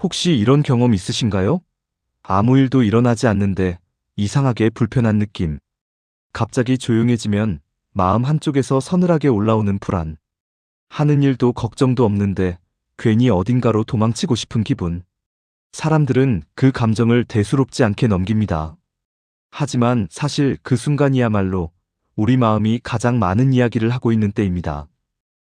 혹시 이런 경험 있으신가요? 아무 일도 일어나지 않는데 이상하게 불편한 느낌. 갑자기 조용해지면 마음 한쪽에서 서늘하게 올라오는 불안. 하는 일도 걱정도 없는데 괜히 어딘가로 도망치고 싶은 기분. 사람들은 그 감정을 대수롭지 않게 넘깁니다. 하지만 사실 그 순간이야말로 우리 마음이 가장 많은 이야기를 하고 있는 때입니다.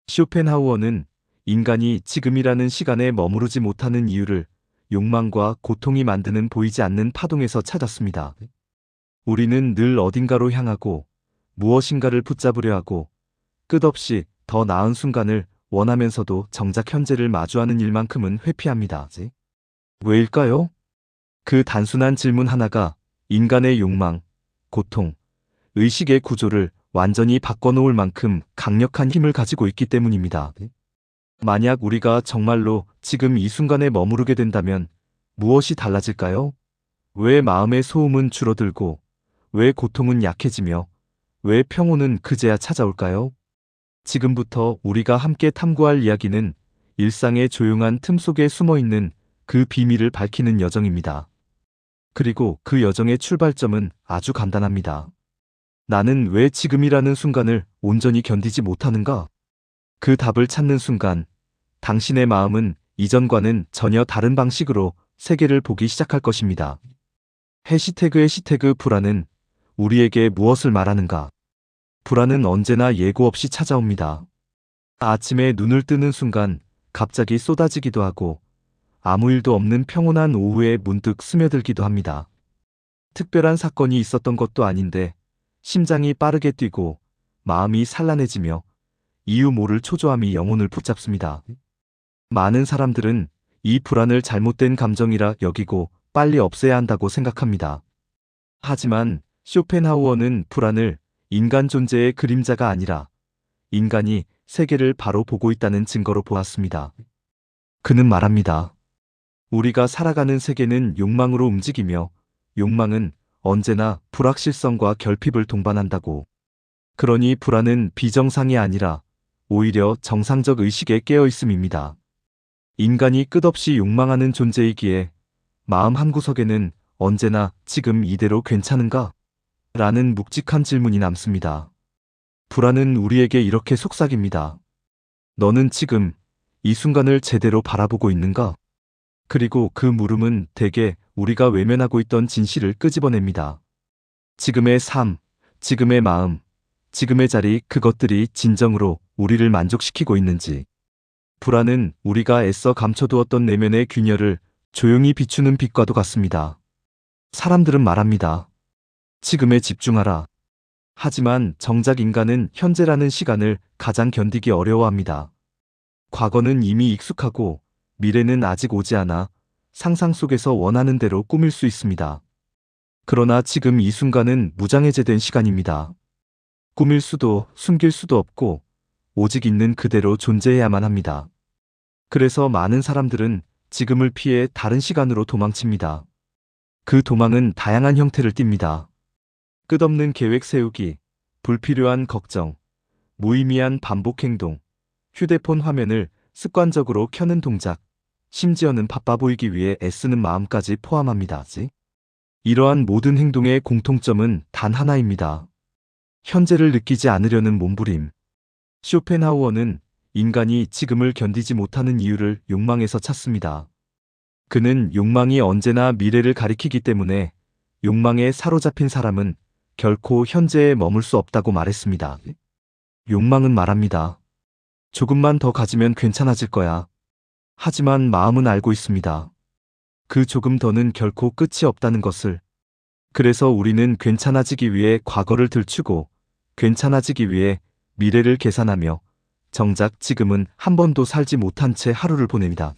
쇼펜하우어는 인간이 지금이라는 시간에 머무르지 못하는 이유를 욕망과 고통이 만드는 보이지 않는 파동에서 찾았습니다. 우리는 늘 어딘가로 향하고 무엇인가를 붙잡으려 하고 끝없이 더 나은 순간을 원하면서도 정작 현재를 마주하는 일만큼은 회피합니다. 왜일까요? 그 단순한 질문 하나가 인간의 욕망, 고통, 의식의 구조를 완전히 바꿔놓을 만큼 강력한 힘을 가지고 있기 때문입니다. 만약 우리가 정말로 지금 이 순간에 머무르게 된다면 무엇이 달라질까요? 왜 마음의 소음은 줄어들고, 왜 고통은 약해지며, 왜 평온은 그제야 찾아올까요? 지금부터 우리가 함께 탐구할 이야기는 일상의 조용한 틈 속에 숨어있는 그 비밀을 밝히는 여정입니다. 그리고 그 여정의 출발점은 아주 간단합니다. 나는 왜 지금이라는 순간을 온전히 견디지 못하는가? 그 답을 찾는 순간, 당신의 마음은 이전과는 전혀 다른 방식으로 세계를 보기 시작할 것입니다. 해시태그 불안은 우리에게 무엇을 말하는가? 불안은 언제나 예고 없이 찾아옵니다. 아침에 눈을 뜨는 순간 갑자기 쏟아지기도 하고 아무 일도 없는 평온한 오후에 문득 스며들기도 합니다. 특별한 사건이 있었던 것도 아닌데 심장이 빠르게 뛰고 마음이 산란해지며 이유 모를 초조함이 영혼을 붙잡습니다. 많은 사람들은 이 불안을 잘못된 감정이라 여기고 빨리 없애야 한다고 생각합니다. 하지만 쇼펜하우어는 불안을 인간 존재의 그림자가 아니라 인간이 세계를 바로 보고 있다는 증거로 보았습니다. 그는 말합니다. 우리가 살아가는 세계는 욕망으로 움직이며 욕망은 언제나 불확실성과 결핍을 동반한다고. 그러니 불안은 비정상이 아니라 오히려 정상적 의식에 깨어 있음입니다. 인간이 끝없이 욕망하는 존재이기에 마음 한구석에는 언제나 지금 이대로 괜찮은가? 라는 묵직한 질문이 남습니다. 불안은 우리에게 이렇게 속삭입니다. 너는 지금 이 순간을 제대로 바라보고 있는가? 그리고 그 물음은 대개 우리가 외면하고 있던 진실을 끄집어냅니다. 지금의 삶, 지금의 마음, 지금의 자리, 그것들이 진정으로 우리를 만족시키고 있는지. 불안은 우리가 애써 감춰두었던 내면의 균열을 조용히 비추는 빛과도 같습니다. 사람들은 말합니다. 지금에 집중하라. 하지만 정작 인간은 현재라는 시간을 가장 견디기 어려워합니다. 과거는 이미 익숙하고 미래는 아직 오지 않아 상상 속에서 원하는 대로 꾸밀 수 있습니다. 그러나 지금 이 순간은 무장해제된 시간입니다. 꾸밀 수도 숨길 수도 없고 오직 있는 그대로 존재해야만 합니다. 그래서 많은 사람들은 지금을 피해 다른 시간으로 도망칩니다. 그 도망은 다양한 형태를 띱니다. 끝없는 계획 세우기, 불필요한 걱정, 무의미한 반복 행동, 휴대폰 화면을 습관적으로 켜는 동작, 심지어는 바빠 보이기 위해 애쓰는 마음까지 포함합니다. 이러한 모든 행동의 공통점은 단 하나입니다. 현재를 느끼지 않으려는 몸부림. 쇼펜하우어는 인간이 지금을 견디지 못하는 이유를 욕망에서 찾습니다. 그는 욕망이 언제나 미래를 가리키기 때문에 욕망에 사로잡힌 사람은 결코 현재에 머물 수 없다고 말했습니다. 욕망은 말합니다. 조금만 더 가지면 괜찮아질 거야. 하지만 마음은 알고 있습니다. 그 조금 더는 결코 끝이 없다는 것을. 그래서 우리는 괜찮아지기 위해 과거를 들추고 괜찮아지기 위해 미래를 계산하며 정작 지금은 한 번도 살지 못한 채 하루를 보냅니다.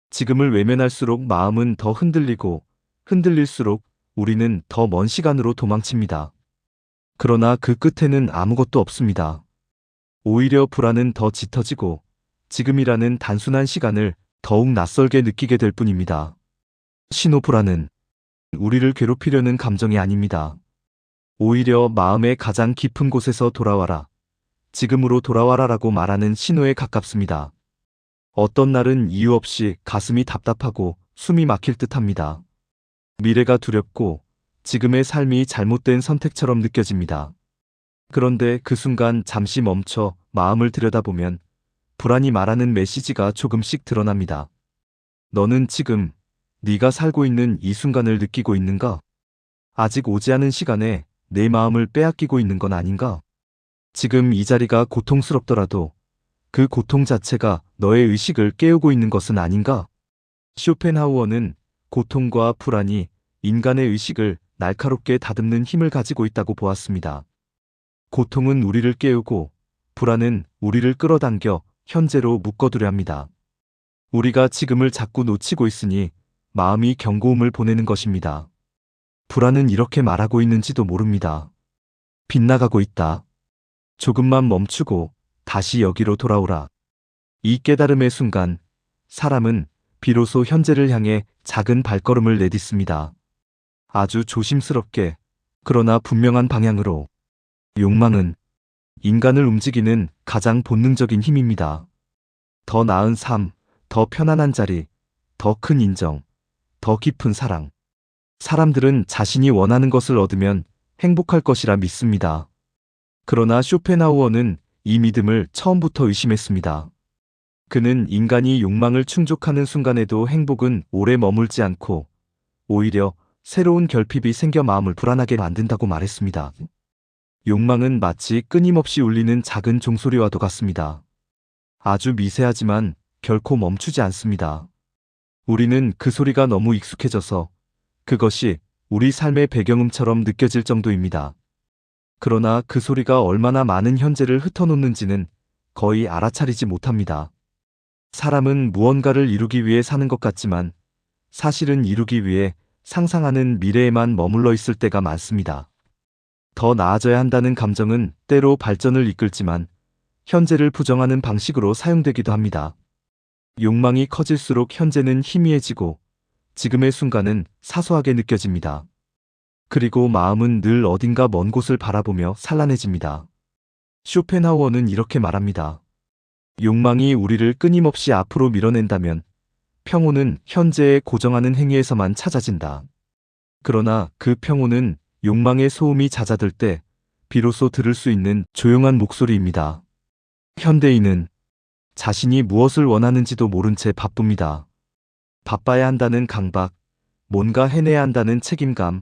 지금을 외면할수록 마음은 더 흔들리고 흔들릴수록 우리는 더 먼 시간으로 도망칩니다. 그러나 그 끝에는 아무것도 없습니다. 오히려 불안은 더 짙어지고 지금이라는 단순한 시간을 더욱 낯설게 느끼게 될 뿐입니다. 신호 불안은 우리를 괴롭히려는 감정이 아닙니다. 오히려 마음의 가장 깊은 곳에서 돌아와라, 지금으로 돌아와라라고 말하는 신호에 가깝습니다. 어떤 날은 이유 없이 가슴이 답답하고 숨이 막힐 듯합니다. 미래가 두렵고 지금의 삶이 잘못된 선택처럼 느껴집니다. 그런데 그 순간 잠시 멈춰 마음을 들여다보면 불안이 말하는 메시지가 조금씩 드러납니다. 너는 지금 네가 살고 있는 이 순간을 느끼고 있는가? 아직 오지 않은 시간에 내 마음을 빼앗기고 있는 건 아닌가? 지금 이 자리가 고통스럽더라도 그 고통 자체가 너의 의식을 깨우고 있는 것은 아닌가? 쇼펜하우어는 고통과 불안이 인간의 의식을 날카롭게 다듬는 힘을 가지고 있다고 보았습니다. 고통은 우리를 깨우고 불안은 우리를 끌어당겨 현재로 묶어두려 합니다. 우리가 지금을 자꾸 놓치고 있으니 마음이 경고음을 보내는 것입니다. 불안은 이렇게 말하고 있는지도 모릅니다. 빗나가고 있다. 조금만 멈추고 다시 여기로 돌아오라. 이 깨달음의 순간, 사람은 비로소 현재를 향해 작은 발걸음을 내딛습니다. 아주 조심스럽게, 그러나 분명한 방향으로. 욕망은 인간을 움직이는 가장 본능적인 힘입니다. 더 나은 삶, 더 편안한 자리, 더 큰 인정, 더 깊은 사랑. 사람들은 자신이 원하는 것을 얻으면 행복할 것이라 믿습니다. 그러나 쇼펜하우어는 이 믿음을 처음부터 의심했습니다. 그는 인간이 욕망을 충족하는 순간에도 행복은 오래 머물지 않고 오히려 새로운 결핍이 생겨 마음을 불안하게 만든다고 말했습니다. 욕망은 마치 끊임없이 울리는 작은 종소리와도 같습니다. 아주 미세하지만 결코 멈추지 않습니다. 우리는 그 소리가 너무 익숙해져서 그것이 우리 삶의 배경음처럼 느껴질 정도입니다. 그러나 그 소리가 얼마나 많은 현재를 흩어놓는지는 거의 알아차리지 못합니다. 사람은 무언가를 이루기 위해 사는 것 같지만 사실은 이루기 위해 상상하는 미래에만 머물러 있을 때가 많습니다. 더 나아져야 한다는 감정은 때로 발전을 이끌지만 현재를 부정하는 방식으로 사용되기도 합니다. 욕망이 커질수록 현재는 희미해지고 지금의 순간은 사소하게 느껴집니다. 그리고 마음은 늘 어딘가 먼 곳을 바라보며 산란해집니다. 쇼펜하우어는 이렇게 말합니다. 욕망이 우리를 끊임없이 앞으로 밀어낸다면 평온은 현재에 고정하는 행위에서만 찾아진다. 그러나 그 평온은 욕망의 소음이 잦아들 때 비로소 들을 수 있는 조용한 목소리입니다. 현대인은 자신이 무엇을 원하는지도 모른 채 바쁩니다. 바빠야 한다는 강박, 뭔가 해내야 한다는 책임감,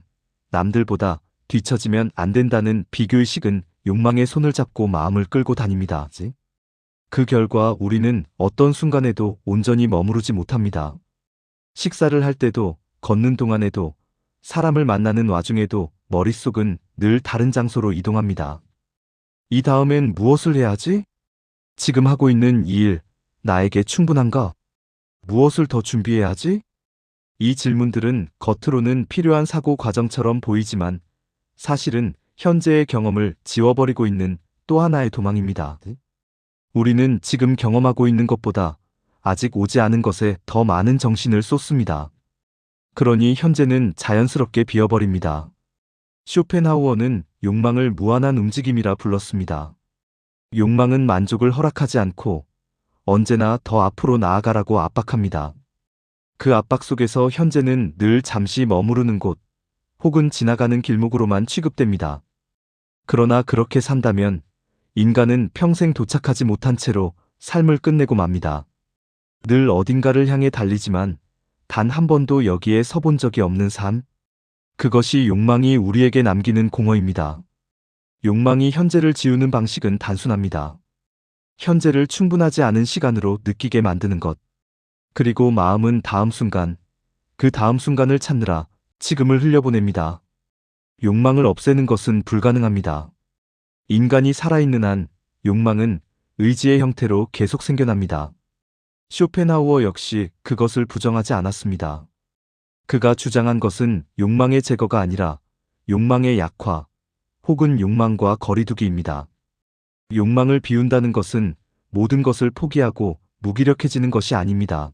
남들보다 뒤처지면 안 된다는 비교의식은 욕망의 손을 잡고 마음을 끌고 다닙니다. 그 결과 우리는 어떤 순간에도 온전히 머무르지 못합니다. 식사를 할 때도, 걷는 동안에도, 사람을 만나는 와중에도 머릿속은 늘 다른 장소로 이동합니다. 이 다음엔 무엇을 해야 하지? 지금 하고 있는 이 일, 나에게 충분한가? 무엇을 더 준비해야 하지? 이 질문들은 겉으로는 필요한 사고 과정처럼 보이지만 사실은 현재의 경험을 지워버리고 있는 또 하나의 도망입니다. 우리는 지금 경험하고 있는 것보다 아직 오지 않은 것에 더 많은 정신을 쏟습니다. 그러니 현재는 자연스럽게 비어버립니다. 쇼펜하우어는 욕망을 무한한 움직임이라 불렀습니다. 욕망은 만족을 허락하지 않고 언제나 더 앞으로 나아가라고 압박합니다. 그 압박 속에서 현재는 늘 잠시 머무르는 곳, 혹은 지나가는 길목으로만 취급됩니다. 그러나 그렇게 산다면 인간은 평생 도착하지 못한 채로 삶을 끝내고 맙니다. 늘 어딘가를 향해 달리지만 단 한 번도 여기에 서본 적이 없는 삶? 그것이 욕망이 우리에게 남기는 공허입니다. 욕망이 현재를 지우는 방식은 단순합니다. 현재를 충분하지 않은 시간으로 느끼게 만드는 것. 그리고 마음은 다음 순간, 그 다음 순간을 찾느라 지금을 흘려보냅니다. 욕망을 없애는 것은 불가능합니다. 인간이 살아있는 한 욕망은 의지의 형태로 계속 생겨납니다. 쇼펜하우어 역시 그것을 부정하지 않았습니다. 그가 주장한 것은 욕망의 제거가 아니라 욕망의 약화 혹은 욕망과 거리두기입니다. 욕망을 비운다는 것은 모든 것을 포기하고 무기력해지는 것이 아닙니다.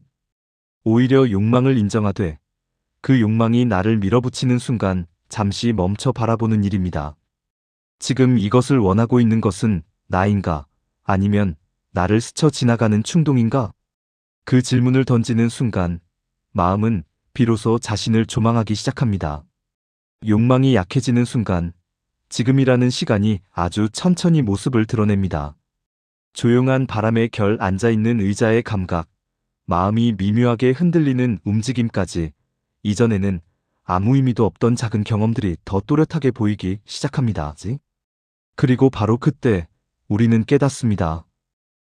오히려 욕망을 인정하되 그 욕망이 나를 밀어붙이는 순간 잠시 멈춰 바라보는 일입니다. 지금 이것을 원하고 있는 것은 나인가? 아니면 나를 스쳐 지나가는 충동인가? 그 질문을 던지는 순간 마음은 비로소 자신을 조망하기 시작합니다. 욕망이 약해지는 순간 지금이라는 시간이 아주 천천히 모습을 드러냅니다. 조용한 바람에 결 앉아있는 의자의 감각, 마음이 미묘하게 흔들리는 움직임까지 이전에는 아무 의미도 없던 작은 경험들이 더 또렷하게 보이기 시작합니다. 그리고 바로 그때 우리는 깨닫습니다.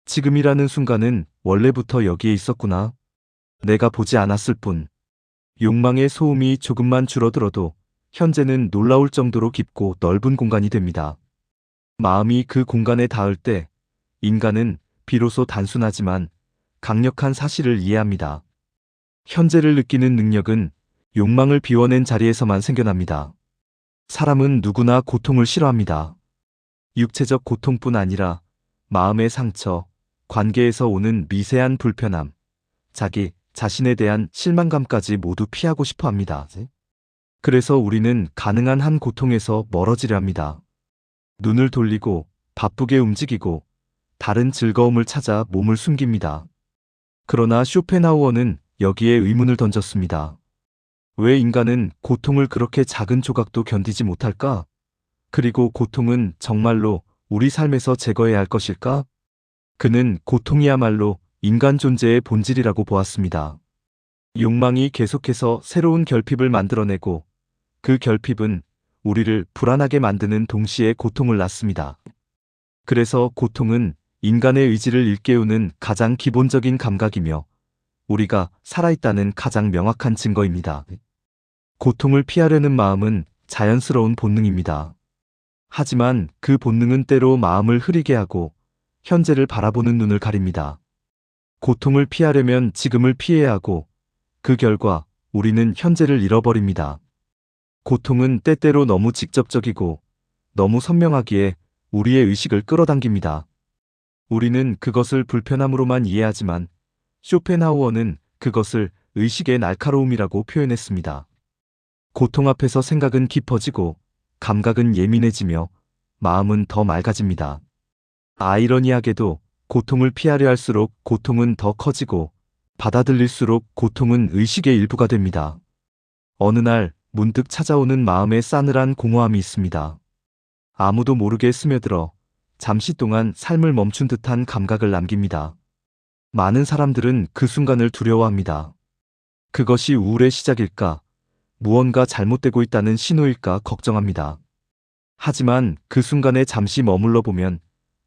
지금이라는 순간은 원래부터 여기에 있었구나. 내가 보지 않았을 뿐. 욕망의 소음이 조금만 줄어들어도 현재는 놀라울 정도로 깊고 넓은 공간이 됩니다. 마음이 그 공간에 닿을 때 인간은 비로소 단순하지만 강력한 사실을 이해합니다. 현재를 느끼는 능력은 욕망을 비워낸 자리에서만 생겨납니다. 사람은 누구나 고통을 싫어합니다. 육체적 고통뿐 아니라 마음의 상처, 관계에서 오는 미세한 불편함, 자기 자신에 대한 실망감까지 모두 피하고 싶어 합니다. 그래서 우리는 가능한 한 고통에서 멀어지려 합니다. 눈을 돌리고 바쁘게 움직이고 다른 즐거움을 찾아 몸을 숨깁니다. 그러나 쇼펜하우어는 여기에 의문을 던졌습니다. 왜 인간은 고통을 그렇게 작은 조각도 견디지 못할까? 그리고 고통은 정말로 우리 삶에서 제거해야 할 것일까? 그는 고통이야말로 인간 존재의 본질이라고 보았습니다. 욕망이 계속해서 새로운 결핍을 만들어내고 그 결핍은 우리를 불안하게 만드는 동시에 고통을 낳습니다. 그래서 고통은 인간의 의지를 일깨우는 가장 기본적인 감각이며 우리가 살아있다는 가장 명확한 증거입니다. 고통을 피하려는 마음은 자연스러운 본능입니다. 하지만 그 본능은 때로 마음을 흐리게 하고 현재를 바라보는 눈을 가립니다. 고통을 피하려면 지금을 피해야 하고 그 결과 우리는 현재를 잃어버립니다. 고통은 때때로 너무 직접적이고 너무 선명하기에 우리의 의식을 끌어당깁니다. 우리는 그것을 불편함으로만 이해하지만 쇼펜하우어는 그것을 의식의 날카로움이라고 표현했습니다. 고통 앞에서 생각은 깊어지고 감각은 예민해지며 마음은 더 맑아집니다. 아이러니하게도 고통을 피하려 할수록 고통은 더 커지고 받아들일수록 고통은 의식의 일부가 됩니다. 어느 날 문득 찾아오는 마음의 싸늘한 공허함이 있습니다. 아무도 모르게 스며들어 잠시 동안 삶을 멈춘 듯한 감각을 남깁니다. 많은 사람들은 그 순간을 두려워합니다. 그것이 우울의 시작일까? 무언가 잘못되고 있다는 신호일까 걱정합니다. 하지만 그 순간에 잠시 머물러 보면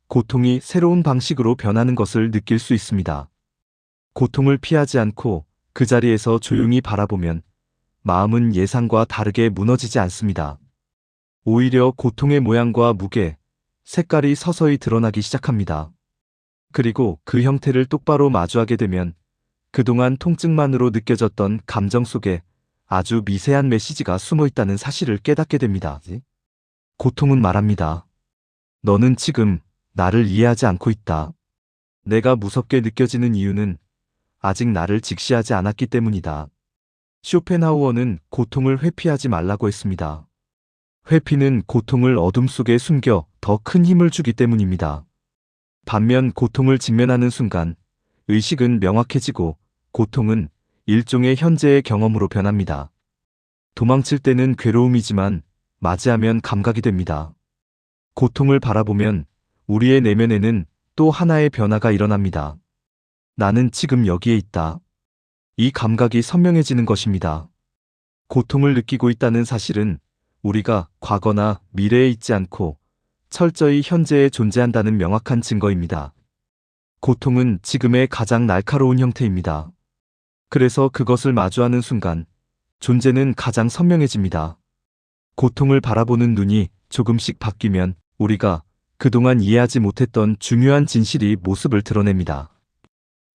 고통이 새로운 방식으로 변하는 것을 느낄 수 있습니다. 고통을 피하지 않고 그 자리에서 조용히 바라보면 마음은 예상과 다르게 무너지지 않습니다. 오히려 고통의 모양과 무게, 색깔이 서서히 드러나기 시작합니다. 그리고 그 형태를 똑바로 마주하게 되면 그동안 통증만으로 느껴졌던 감정 속에 아주 미세한 메시지가 숨어 있다는 사실을 깨닫게 됩니다. 고통은 말합니다. 너는 지금 나를 이해하지 않고 있다. 내가 무섭게 느껴지는 이유는 아직 나를 직시하지 않았기 때문이다. 쇼펜하우어는 고통을 회피하지 말라고 했습니다. 회피는 고통을 어둠 속에 숨겨 더 큰 힘을 주기 때문입니다. 반면 고통을 직면하는 순간 의식은 명확해지고 고통은 일종의 현재의 경험으로 변합니다. 도망칠 때는 괴로움이지만 맞이하면 감각이 됩니다. 고통을 바라보면 우리의 내면에는 또 하나의 변화가 일어납니다. 나는 지금 여기에 있다. 이 감각이 선명해지는 것입니다. 고통을 느끼고 있다는 사실은 우리가 과거나 미래에 있지 않고 철저히 현재에 존재한다는 명확한 증거입니다. 고통은 지금의 가장 날카로운 형태입니다. 그래서 그것을 마주하는 순간 존재는 가장 선명해집니다. 고통을 바라보는 눈이 조금씩 바뀌면 우리가 그동안 이해하지 못했던 중요한 진실이 모습을 드러냅니다.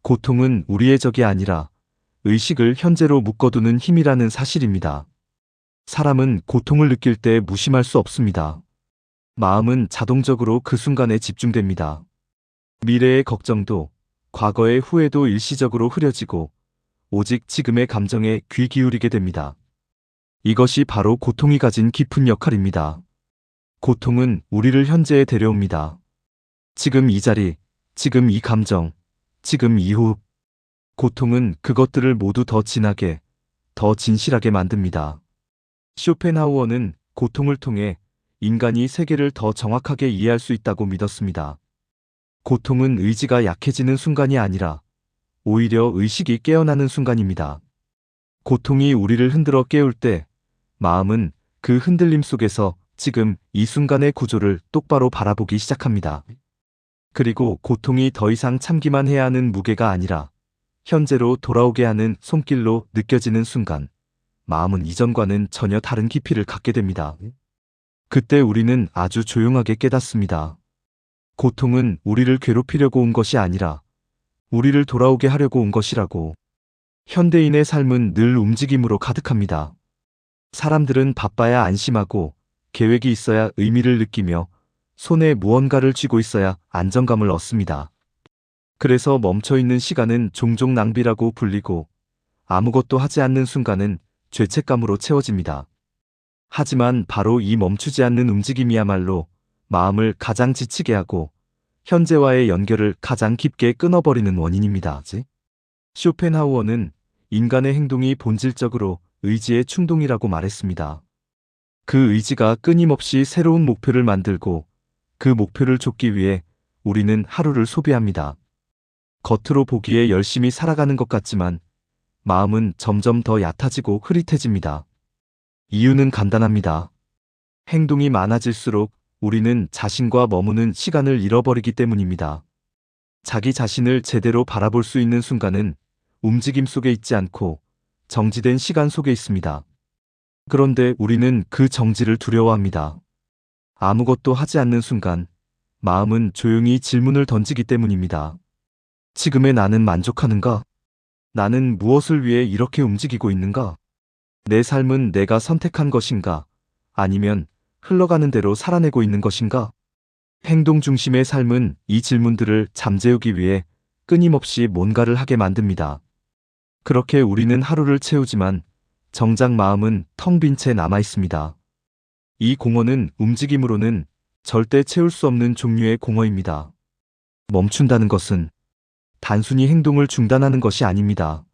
고통은 우리의 적이 아니라 의식을 현재로 묶어두는 힘이라는 사실입니다. 사람은 고통을 느낄 때 무심할 수 없습니다. 마음은 자동적으로 그 순간에 집중됩니다. 미래의 걱정도 과거의 후회도 일시적으로 흐려지고 오직 지금의 감정에 귀 기울이게 됩니다. 이것이 바로 고통이 가진 깊은 역할입니다. 고통은 우리를 현재에 데려옵니다. 지금 이 자리, 지금 이 감정, 지금 이 호흡. 고통은 그것들을 모두 더 진하게, 더 진실하게 만듭니다. 쇼펜하우어는 고통을 통해 인간이 세계를 더 정확하게 이해할 수 있다고 믿었습니다. 고통은 의지가 약해지는 순간이 아니라 오히려 의식이 깨어나는 순간입니다. 고통이 우리를 흔들어 깨울 때 마음은 그 흔들림 속에서 지금 이 순간의 구조를 똑바로 바라보기 시작합니다. 그리고 고통이 더 이상 참기만 해야 하는 무게가 아니라 현재로 돌아오게 하는 손길로 느껴지는 순간, 마음은 이전과는 전혀 다른 깊이를 갖게 됩니다. 그때 우리는 아주 조용하게 깨닫습니다. 고통은 우리를 괴롭히려고 온 것이 아니라 우리를 돌아오게 하려고 온 것이라고. 현대인의 삶은 늘 움직임으로 가득합니다. 사람들은 바빠야 안심하고 계획이 있어야 의미를 느끼며 손에 무언가를 쥐고 있어야 안정감을 얻습니다. 그래서 멈춰있는 시간은 종종 낭비라고 불리고 아무것도 하지 않는 순간은 죄책감으로 채워집니다. 하지만 바로 이 멈추지 않는 움직임이야말로 마음을 가장 지치게 하고 현재와의 연결을 가장 깊게 끊어버리는 원인입니다. 쇼펜하우어는 인간의 행동이 본질적으로 의지의 충동이라고 말했습니다. 그 의지가 끊임없이 새로운 목표를 만들고 그 목표를 좇기 위해 우리는 하루를 소비합니다. 겉으로 보기에 열심히 살아가는 것 같지만 마음은 점점 더 얕아지고 흐릿해집니다. 이유는 간단합니다. 행동이 많아질수록 우리는 자신과 머무는 시간을 잃어버리기 때문입니다. 자기 자신을 제대로 바라볼 수 있는 순간은 움직임 속에 있지 않고 정지된 시간 속에 있습니다. 그런데 우리는 그 정지를 두려워합니다. 아무것도 하지 않는 순간 마음은 조용히 질문을 던지기 때문입니다. 지금의 나는 만족하는가? 나는 무엇을 위해 이렇게 움직이고 있는가? 내 삶은 내가 선택한 것인가? 아니면 흘러가는 대로 살아내고 있는 것인가? 행동 중심의 삶은 이 질문들을 잠재우기 위해 끊임없이 뭔가를 하게 만듭니다. 그렇게 우리는 하루를 채우지만 정작 마음은 텅 빈 채 남아 있습니다. 이 공허는 움직임으로는 절대 채울 수 없는 종류의 공허입니다. 멈춘다는 것은 단순히 행동을 중단하는 것이 아닙니다.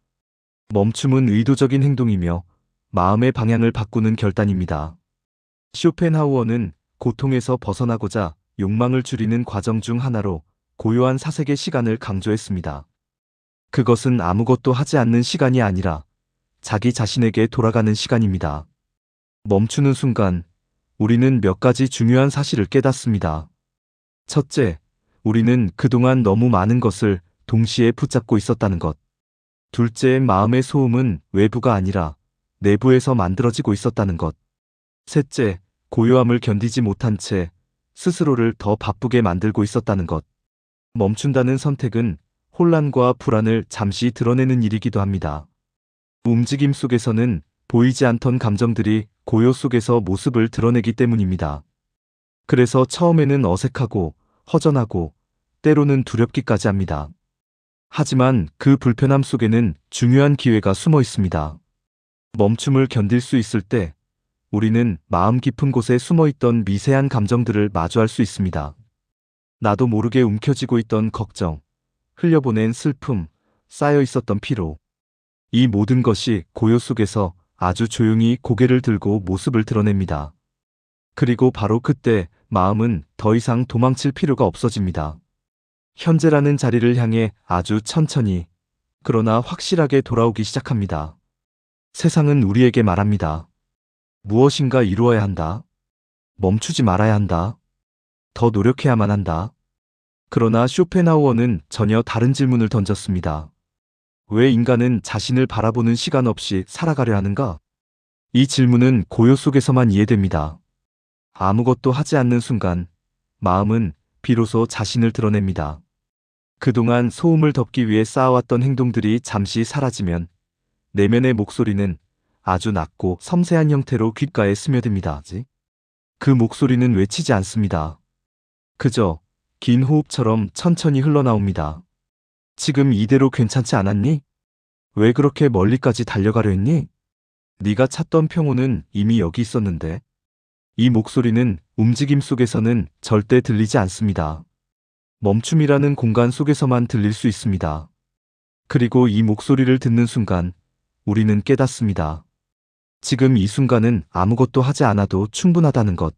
멈춤은 의도적인 행동이며 마음의 방향을 바꾸는 결단입니다. 쇼펜하우어는 고통에서 벗어나고자 욕망을 줄이는 과정 중 하나로 고요한 사색의 시간을 강조했습니다. 그것은 아무것도 하지 않는 시간이 아니라 자기 자신에게 돌아가는 시간입니다. 멈추는 순간 우리는 몇 가지 중요한 사실을 깨닫습니다. 첫째, 우리는 그동안 너무 많은 것을 동시에 붙잡고 있었다는 것. 둘째, 마음의 소음은 외부가 아니라 내부에서 만들어지고 있었다는 것. 셋째, 고요함을 견디지 못한 채 스스로를 더 바쁘게 만들고 있었다는 것. 멈춘다는 선택은 혼란과 불안을 잠시 드러내는 일이기도 합니다. 움직임 속에서는 보이지 않던 감정들이 고요 속에서 모습을 드러내기 때문입니다. 그래서 처음에는 어색하고 허전하고 때로는 두렵기까지 합니다. 하지만 그 불편함 속에는 중요한 기회가 숨어 있습니다. 멈춤을 견딜 수 있을 때 우리는 마음 깊은 곳에 숨어있던 미세한 감정들을 마주할 수 있습니다. 나도 모르게 움켜쥐고 있던 걱정, 흘려보낸 슬픔, 쌓여 있었던 피로. 이 모든 것이 고요 속에서 아주 조용히 고개를 들고 모습을 드러냅니다. 그리고 바로 그때 마음은 더 이상 도망칠 필요가 없어집니다. 현재라는 자리를 향해 아주 천천히, 그러나 확실하게 돌아오기 시작합니다. 세상은 우리에게 말합니다. 무엇인가 이루어야 한다. 멈추지 말아야 한다. 더 노력해야만 한다. 그러나 쇼펜하우어는 전혀 다른 질문을 던졌습니다. 왜 인간은 자신을 바라보는 시간 없이 살아가려 하는가? 이 질문은 고요 속에서만 이해됩니다. 아무것도 하지 않는 순간 마음은 비로소 자신을 드러냅니다. 그동안 소음을 덮기 위해 쌓아왔던 행동들이 잠시 사라지면 내면의 목소리는 아주 낮고 섬세한 형태로 귓가에 스며듭니다. 그 목소리는 외치지 않습니다. 그저 긴 호흡처럼 천천히 흘러나옵니다. 지금 이대로 괜찮지 않았니? 왜 그렇게 멀리까지 달려가려 했니? 네가 찾던 평온은 이미 여기 있었는데. 이 목소리는 움직임 속에서는 절대 들리지 않습니다. 멈춤이라는 공간 속에서만 들릴 수 있습니다. 그리고 이 목소리를 듣는 순간 우리는 깨닫습니다. 지금 이 순간은 아무것도 하지 않아도 충분하다는 것.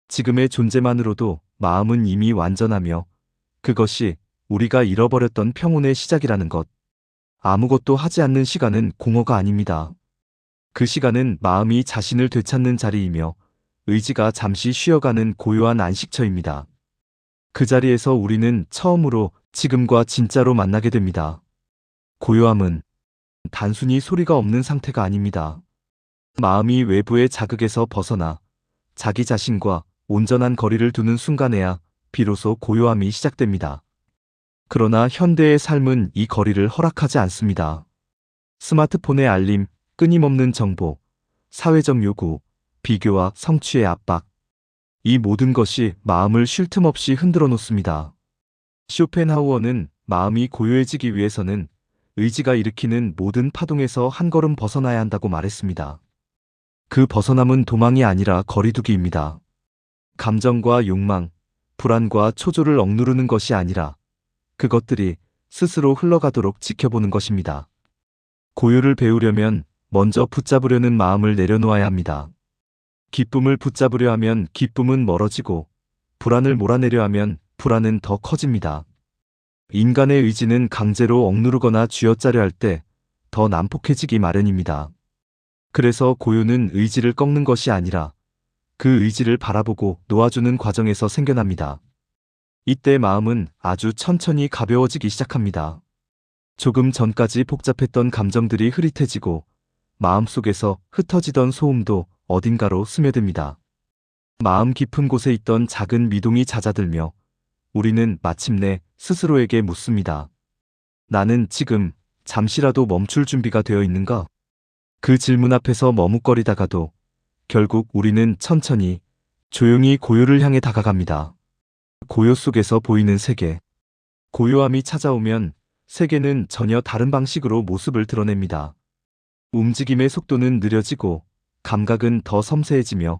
지금의 존재만으로도 마음은 이미 완전하며 그것이 우리가 잃어버렸던 평온의 시작이라는 것. 아무것도 하지 않는 시간은 공허가 아닙니다. 그 시간은 마음이 자신을 되찾는 자리이며 의지가 잠시 쉬어가는 고요한 안식처입니다. 그 자리에서 우리는 처음으로 지금과 진짜로 만나게 됩니다. 고요함은 단순히 소리가 없는 상태가 아닙니다. 마음이 외부의 자극에서 벗어나 자기 자신과 온전한 거리를 두는 순간에야 비로소 고요함이 시작됩니다. 그러나 현대의 삶은 이 거리를 허락하지 않습니다. 스마트폰의 알림, 끊임없는 정보, 사회적 요구, 비교와 성취의 압박. 이 모든 것이 마음을 쉴 틈 없이 흔들어 놓습니다. 쇼펜하우어는 마음이 고요해지기 위해서는 의지가 일으키는 모든 파동에서 한 걸음 벗어나야 한다고 말했습니다. 그 벗어남은 도망이 아니라 거리두기입니다. 감정과 욕망, 불안과 초조를 억누르는 것이 아니라 그것들이 스스로 흘러가도록 지켜보는 것입니다. 고요를 배우려면 먼저 붙잡으려는 마음을 내려놓아야 합니다. 기쁨을 붙잡으려 하면 기쁨은 멀어지고 불안을 몰아내려 하면 불안은 더 커집니다. 인간의 의지는 강제로 억누르거나 쥐어짜려 할 때 더 난폭해지기 마련입니다. 그래서 고요는 의지를 꺾는 것이 아니라 그 의지를 바라보고 놓아주는 과정에서 생겨납니다. 이때 마음은 아주 천천히 가벼워지기 시작합니다. 조금 전까지 복잡했던 감정들이 흐릿해지고 마음속에서 흩어지던 소음도 어딘가로 스며듭니다. 마음 깊은 곳에 있던 작은 미동이 잦아들며 우리는 마침내 스스로에게 묻습니다. 나는 지금 잠시라도 멈출 준비가 되어 있는가? 그 질문 앞에서 머뭇거리다가도 결국 우리는 천천히 조용히 고요를 향해 다가갑니다. 고요 속에서 보이는 세계. 고요함이 찾아오면 세계는 전혀 다른 방식으로 모습을 드러냅니다. 움직임의 속도는 느려지고 감각은 더 섬세해지며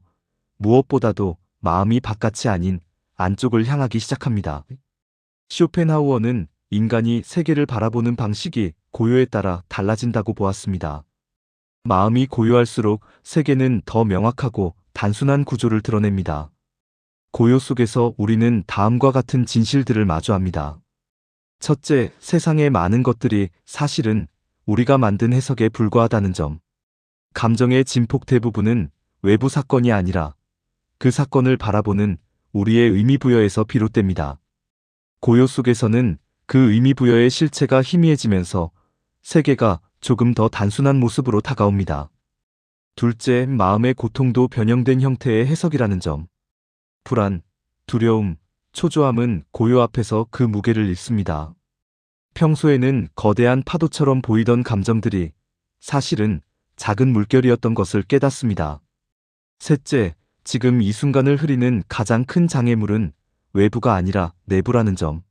무엇보다도 마음이 바깥이 아닌 안쪽을 향하기 시작합니다. 쇼펜하우어는 인간이 세계를 바라보는 방식이 고요에 따라 달라진다고 보았습니다. 마음이 고요할수록 세계는 더 명확하고 단순한 구조를 드러냅니다. 고요 속에서 우리는 다음과 같은 진실들을 마주합니다. 첫째, 세상의 많은 것들이 사실은 우리가 만든 해석에 불과하다는 점. 감정의 진폭 대부분은 외부 사건이 아니라 그 사건을 바라보는 우리의 의미부여에서 비롯됩니다. 고요 속에서는 그 의미부여의 실체가 희미해지면서 세계가 조금 더 단순한 모습으로 다가옵니다. 둘째, 마음의 고통도 변형된 형태의 해석이라는 점. 불안, 두려움, 초조함은 고요 앞에서 그 무게를 잃습니다. 평소에는 거대한 파도처럼 보이던 감정들이 사실은 작은 물결이었던 것을 깨닫습니다. 셋째, 지금 이 순간을 흐리는 가장 큰 장애물은 외부가 아니라 내부라는 점.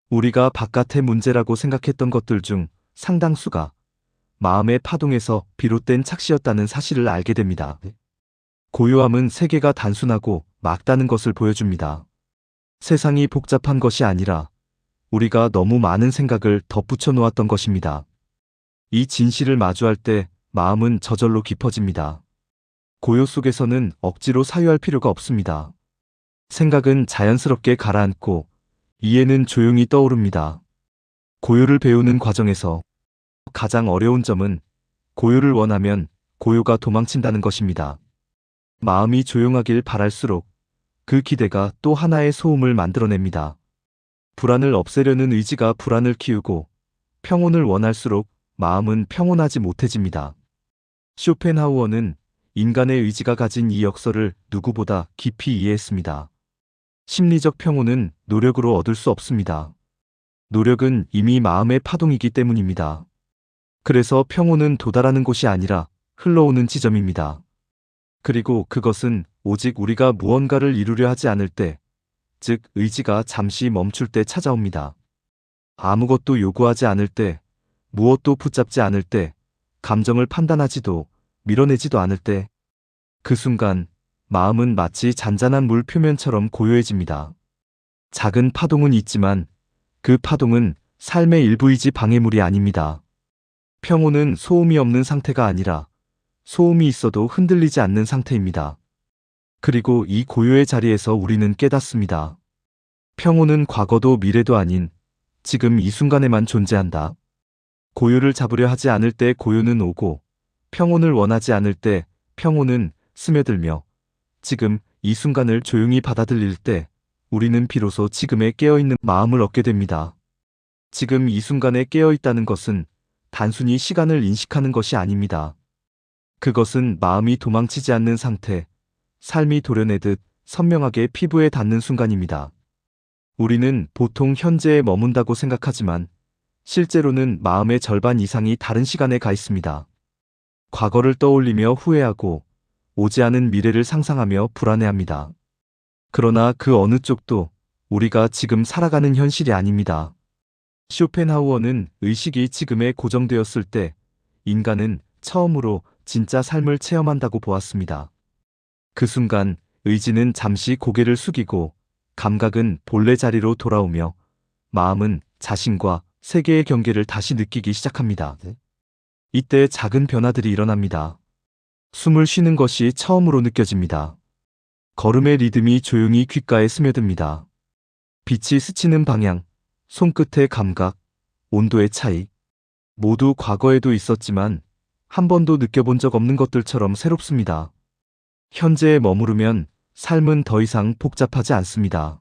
우리가 바깥의 문제라고 생각했던 것들 중 상당수가 마음의 파동에서 비롯된 착시였다는 사실을 알게 됩니다. 고요함은 세계가 단순하고 막다는 것을 보여줍니다. 세상이 복잡한 것이 아니라 우리가 너무 많은 생각을 덧붙여 놓았던 것입니다. 이 진실을 마주할 때 마음은 저절로 깊어집니다. 고요 속에서는 억지로 사유할 필요가 없습니다. 생각은 자연스럽게 가라앉고 이해는 조용히 떠오릅니다. 고요를 배우는 과정에서 가장 어려운 점은 고요를 원하면 고요가 도망친다는 것입니다. 마음이 조용하길 바랄수록 그 기대가 또 하나의 소음을 만들어냅니다. 불안을 없애려는 의지가 불안을 키우고 평온을 원할수록 마음은 평온하지 못해집니다. 쇼펜하우어는 인간의 의지가 가진 이 역설을 누구보다 깊이 이해했습니다. 심리적 평온은 노력으로 얻을 수 없습니다. 노력은 이미 마음의 파동이기 때문입니다. 그래서 평온은 도달하는 곳이 아니라 흘러오는 지점입니다. 그리고 그것은 오직 우리가 무언가를 이루려 하지 않을 때, 즉 의지가 잠시 멈출 때 찾아옵니다. 아무것도 요구하지 않을 때, 무엇도 붙잡지 않을 때, 감정을 판단하지도 밀어내지도 않을 때, 그 순간 마음은 마치 잔잔한 물 표면처럼 고요해집니다. 작은 파동은 있지만 그 파동은 삶의 일부이지 방해물이 아닙니다. 평온은 소음이 없는 상태가 아니라 소음이 있어도 흔들리지 않는 상태입니다. 그리고 이 고요의 자리에서 우리는 깨닫습니다. 평온은 과거도 미래도 아닌 지금 이 순간에만 존재한다. 고요를 잡으려 하지 않을 때 고요는 오고, 평온을 원하지 않을 때 평온은 스며들며, 지금 이 순간을 조용히 받아들일 때 우리는 비로소 지금에 깨어있는 마음을 얻게 됩니다. 지금 이 순간에 깨어있다는 것은 단순히 시간을 인식하는 것이 아닙니다. 그것은 마음이 도망치지 않는 상태, 삶이 도려내듯 선명하게 피부에 닿는 순간입니다. 우리는 보통 현재에 머문다고 생각하지만 실제로는 마음의 절반 이상이 다른 시간에 가 있습니다. 과거를 떠올리며 후회하고 오지 않은 미래를 상상하며 불안해합니다. 그러나 그 어느 쪽도 우리가 지금 살아가는 현실이 아닙니다. 쇼펜하우어는 의식이 지금에 고정되었을 때 인간은 처음으로 진짜 삶을 체험한다고 보았습니다. 그 순간 의지는 잠시 고개를 숙이고 감각은 본래 자리로 돌아오며 마음은 자신과 세계의 경계를 다시 느끼기 시작합니다. 이때 작은 변화들이 일어납니다. 숨을 쉬는 것이 처음으로 느껴집니다. 걸음의 리듬이 조용히 귓가에 스며듭니다. 빛이 스치는 방향, 손끝의 감각, 온도의 차이, 모두 과거에도 있었지만 한 번도 느껴본 적 없는 것들처럼 새롭습니다. 현재에 머무르면 삶은 더 이상 복잡하지 않습니다.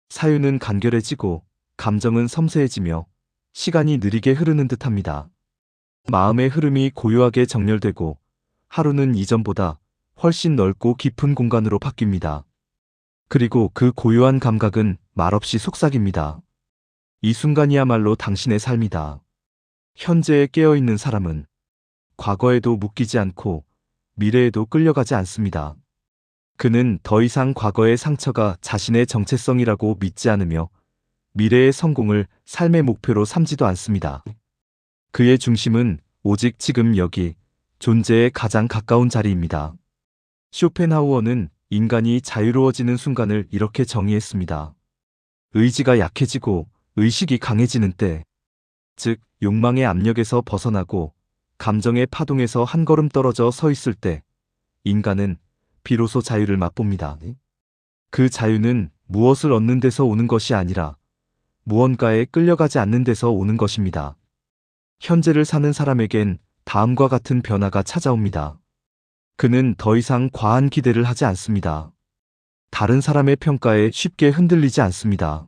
사유는 간결해지고 감정은 섬세해지며 시간이 느리게 흐르는 듯합니다. 마음의 흐름이 고요하게 정렬되고 하루는 이전보다 훨씬 넓고 깊은 공간으로 바뀝니다. 그리고 그 고요한 감각은 말없이 속삭입니다. 이 순간이야말로 당신의 삶이다. 현재에 깨어있는 사람은 과거에도 묶이지 않고 미래에도 끌려가지 않습니다. 그는 더 이상 과거의 상처가 자신의 정체성이라고 믿지 않으며 미래의 성공을 삶의 목표로 삼지도 않습니다. 그의 중심은 오직 지금 여기, 존재에 가장 가까운 자리입니다. 쇼펜하우어는 인간이 자유로워지는 순간을 이렇게 정의했습니다. 의지가 약해지고 의식이 강해지는 때, 즉 욕망의 압력에서 벗어나고 감정의 파동에서 한 걸음 떨어져 서 있을 때 인간은 비로소 자유를 맛봅니다. 그 자유는 무엇을 얻는 데서 오는 것이 아니라 무언가에 끌려가지 않는 데서 오는 것입니다. 현재를 사는 사람에겐 다음과 같은 변화가 찾아옵니다. 그는 더 이상 과한 기대를 하지 않습니다. 다른 사람의 평가에 쉽게 흔들리지 않습니다.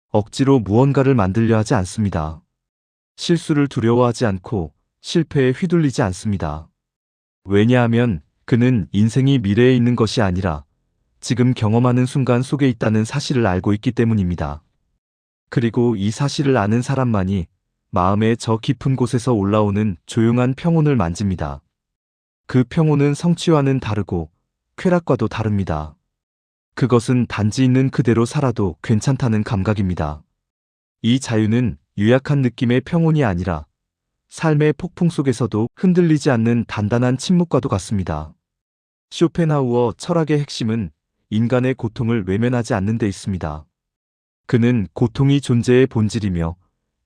억지로 무언가를 만들려 하지 않습니다. 실수를 두려워하지 않고 실패에 휘둘리지 않습니다. 왜냐하면 그는 인생이 미래에 있는 것이 아니라 지금 경험하는 순간 속에 있다는 사실을 알고 있기 때문입니다. 그리고 이 사실을 아는 사람만이 마음의 저 깊은 곳에서 올라오는 조용한 평온을 만집니다. 그 평온은 성취와는 다르고 쾌락과도 다릅니다. 그것은 단지 있는 그대로 살아도 괜찮다는 감각입니다. 이 자유는 유약한 느낌의 평온이 아니라 삶의 폭풍 속에서도 흔들리지 않는 단단한 침묵과도 같습니다. 쇼펜하우어 철학의 핵심은 인간의 고통을 외면하지 않는 데 있습니다. 그는 고통이 존재의 본질이며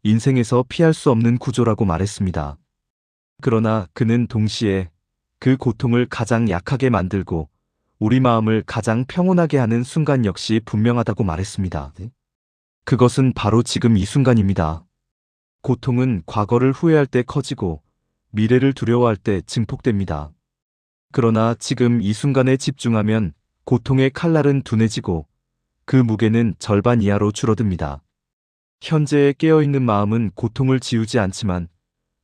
인생에서 피할 수 없는 구조라고 말했습니다. 그러나 그는 동시에 그 고통을 가장 약하게 만들고 우리 마음을 가장 평온하게 하는 순간 역시 분명하다고 말했습니다. 그것은 바로 지금 이 순간입니다. 고통은 과거를 후회할 때 커지고 미래를 두려워할 때 증폭됩니다. 그러나 지금 이 순간에 집중하면 고통의 칼날은 둔해지고 그 무게는 절반 이하로 줄어듭니다. 현재에 깨어있는 마음은 고통을 지우지 않지만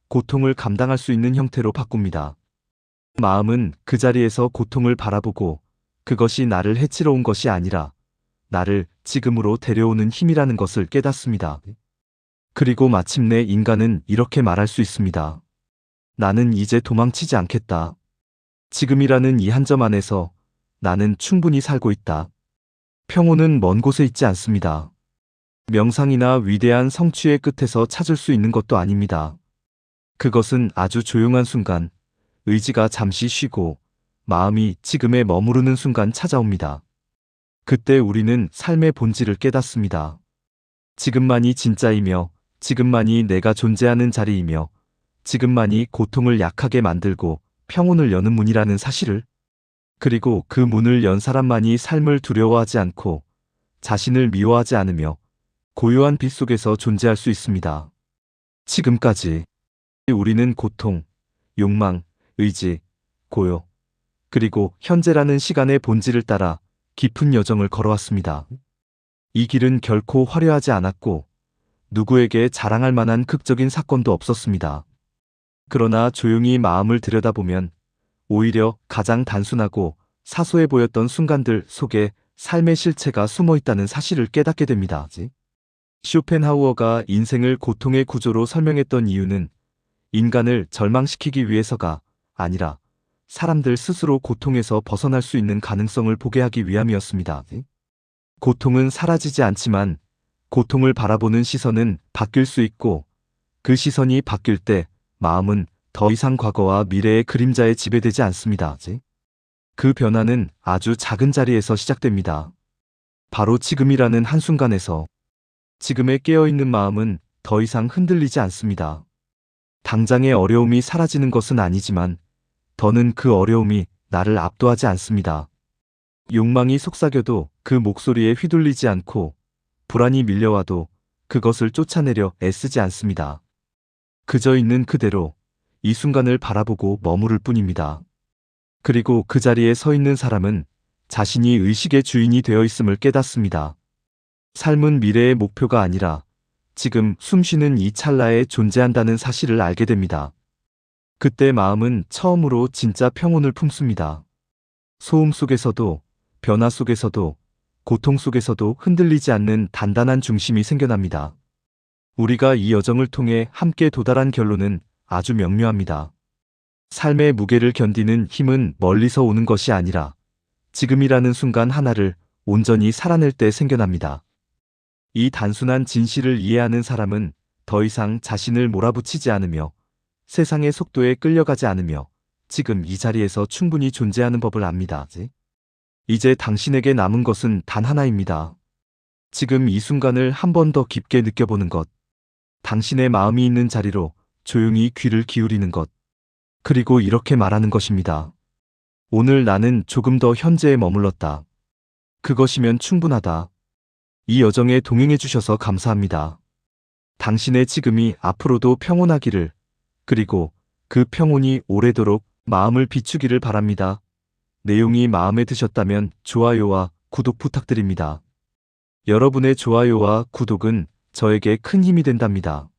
고통을 감당할 수 있는 형태로 바꿉니다. 마음은 그 자리에서 고통을 바라보고 그것이 나를 해치러 온 것이 아니라 나를 지금으로 데려오는 힘이라는 것을 깨닫습니다. 그리고 마침내 인간은 이렇게 말할 수 있습니다. 나는 이제 도망치지 않겠다. 지금이라는 이 한 점 안에서 나는 충분히 살고 있다. 평온은 먼 곳에 있지 않습니다. 명상이나 위대한 성취의 끝에서 찾을 수 있는 것도 아닙니다. 그것은 아주 조용한 순간, 의지가 잠시 쉬고 마음이 지금에 머무르는 순간 찾아옵니다. 그때 우리는 삶의 본질을 깨닫습니다. 지금만이 진짜이며 지금만이 내가 존재하는 자리이며 지금만이 고통을 약하게 만들고 평온을 여는 문이라는 사실을, 그리고 그 문을 연 사람만이 삶을 두려워하지 않고 자신을 미워하지 않으며 고요한 빛 속에서 존재할 수 있습니다. 지금까지 우리는 고통, 욕망, 의지, 고요, 그리고 현재라는 시간의 본질을 따라 깊은 여정을 걸어왔습니다. 이 길은 결코 화려하지 않았고 누구에게 자랑할 만한 극적인 사건도 없었습니다. 그러나 조용히 마음을 들여다보면 오히려 가장 단순하고 사소해 보였던 순간들 속에 삶의 실체가 숨어 있다는 사실을 깨닫게 됩니다. 쇼펜하우어가 인생을 고통의 구조로 설명했던 이유는 인간을 절망시키기 위해서가 아니라 사람들 스스로 고통에서 벗어날 수 있는 가능성을 보게 하기 위함이었습니다. 고통은 사라지지 않지만 고통을 바라보는 시선은 바뀔 수 있고 그 시선이 바뀔 때 마음은 더 이상 과거와 미래의 그림자에 지배되지 않습니다. 그 변화는 아주 작은 자리에서 시작됩니다. 바로 지금이라는 한순간에서 지금에 깨어있는 마음은 더 이상 흔들리지 않습니다. 당장의 어려움이 사라지는 것은 아니지만 더는 그 어려움이 나를 압도하지 않습니다. 욕망이 속삭여도 그 목소리에 휘둘리지 않고 불안이 밀려와도 그것을 쫓아내려 애쓰지 않습니다. 그저 있는 그대로 이 순간을 바라보고 머무를 뿐입니다. 그리고 그 자리에 서 있는 사람은 자신이 의식의 주인이 되어 있음을 깨닫습니다. 삶은 미래의 목표가 아니라 지금 숨쉬는 이 찰나에 존재한다는 사실을 알게 됩니다. 그때 마음은 처음으로 진짜 평온을 품습니다. 소음 속에서도, 변화 속에서도, 고통 속에서도 흔들리지 않는 단단한 중심이 생겨납니다. 우리가 이 여정을 통해 함께 도달한 결론은 아주 명료합니다. 삶의 무게를 견디는 힘은 멀리서 오는 것이 아니라 지금이라는 순간 하나를 온전히 살아낼 때 생겨납니다. 이 단순한 진실을 이해하는 사람은 더 이상 자신을 몰아붙이지 않으며 세상의 속도에 끌려가지 않으며 지금 이 자리에서 충분히 존재하는 법을 압니다. 이제 당신에게 남은 것은 단 하나입니다. 지금 이 순간을 한 번 더 깊게 느껴보는 것, 당신의 마음이 있는 자리로 조용히 귀를 기울이는 것, 그리고 이렇게 말하는 것입니다. 오늘 나는 조금 더 현재에 머물렀다. 그것이면 충분하다. 이 여정에 동행해 주셔서 감사합니다. 당신의 지금이 앞으로도 평온하기를, 그리고 그 평온이 오래도록 마음을 비추기를 바랍니다. 내용이 마음에 드셨다면 좋아요와 구독 부탁드립니다. 여러분의 좋아요와 구독은 저에게 큰 힘이 된답니다.